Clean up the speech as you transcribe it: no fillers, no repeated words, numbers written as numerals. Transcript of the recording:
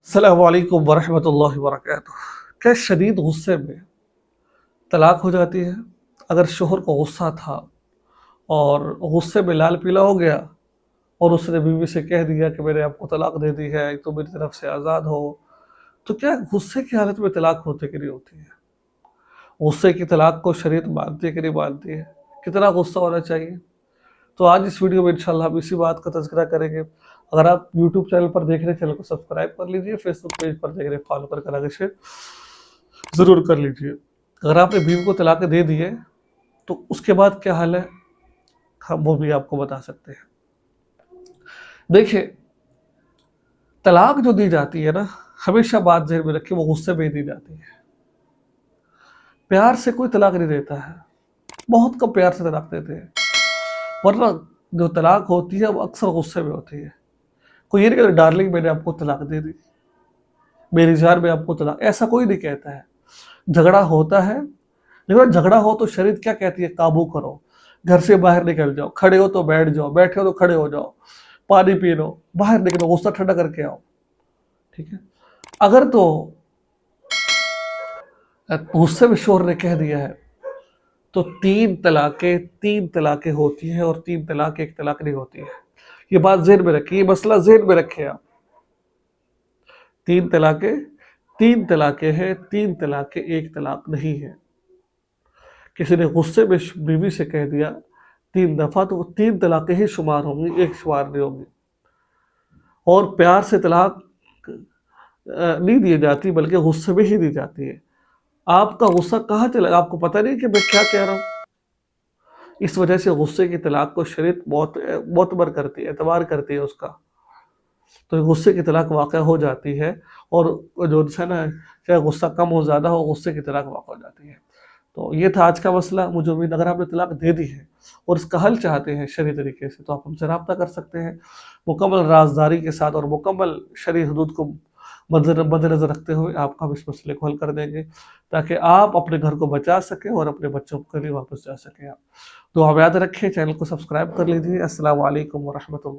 अस्सलामु अलैकुम वरहमतुल्लाहि वबरकातुह। क्या शदीद गुस्से में तलाक हो जाती है? अगर शोहर को गुस्सा था और गुस्से में लाल पीला हो गया और उसने बीवी से कह दिया कि मैंने आपको तलाक दे दी है, तो मेरी तरफ से आज़ाद हो, तो क्या गुस्से की हालत में तलाक होती कि नहीं होती है? गुस्से की तलाक को शरीयत मानती है कि नहीं मानती है? कितना गुस्सा होना चाहिए? तो आज इस वीडियो में इंशाल्लाह हम इसी बात का तज़किरा करेंगे। अगर आप यूट्यूब चैनल पर देख रहे हैं, चैनल को सब्सक्राइब कर लीजिए, फेसबुक पेज पर देख रहे हैं, फॉलो करके आगे शेयर ज़रूर कर लीजिए। अगर आपने बीवी को तलाक दे दी है, तो उसके बाद क्या हाल है, हम वो भी आपको बता सकते हैं। देखिए, तलाक जो दी जाती है ना, हमेशा बात ज़हन में रखिए, वो गुस्से में ही दी जाती है। प्यार से कोई तलाक नहीं देता है, बहुत कम प्यार से तलाक देते हैं, वरना जो तलाक होती है वो अक्सर गुस्से में होती है। कोई ये नहीं कहता डार्लिंग मैंने आपको तलाक दे दी, मेरी जान में आपको तलाक, ऐसा कोई नहीं कहता है। झगड़ा होता है, लेकिन झगड़ा हो तो शरीयत क्या कहती है, काबू करो, घर से बाहर निकल जाओ, खड़े हो तो बैठ जाओ, बैठे हो तो खड़े हो जाओ, पानी पी लो, बाहर निकलो, गुस्सा ठंडा करके आओ। ठीक है, अगर तो गुस्से में शोहर ने कह दिया है, तो तीन तलाकें होती हैं, और तीन तलाक एक तलाक नहीं होती है। ये बात ज़हन में रखिए, ये मसला ज़हन में रखें आप। तीन तलाकें हैं, तीन तलाकें एक तलाक नहीं है। किसी ने गुस्से में बीवी से कह दिया 3 दफ़ा, तो वो 3 तलाकें ही शुमार होंगी, एक शुमार नहीं होगी। और प्यार से तलाक नहीं दी जाती, बल्कि गुस्से में ही दी जाती है। आपका गुस्सा कहाँ चला, आपको पता नहीं कि मैं क्या कह रहा हूँ। इस वजह से गुस्से की तलाक को शरीयत मोतबर करती है, एतबार करती है उसका। तो गुस्से की तलाक वाक़ हो जाती है, और जो है ना, चाहे गुस्सा कम हो ज़्यादा हो, गुस्से की तलाक वाक़ हो जाती है। तो ये था आज का मसला। मुझे उम्मीद, अगर आपने तलाक दे दी है और इसका हल चाहते हैं शरई तरीके से, तो आप हमसे राब्ता कर सकते हैं मुकम्मल राज़दारी के साथ, और मुकम्मल शरई हुदूद को मद्देनज़र रखते हुए आपका हम इस मसले को हल कर देंगे, ताकि आप अपने घर को बचा सकें और अपने बच्चों के लिए वापस जा सकें आप। तो आप याद रखें, चैनल को सब्सक्राइब कर लीजिए। अस्सलामु अलैकुम व रहमतुल्लाह।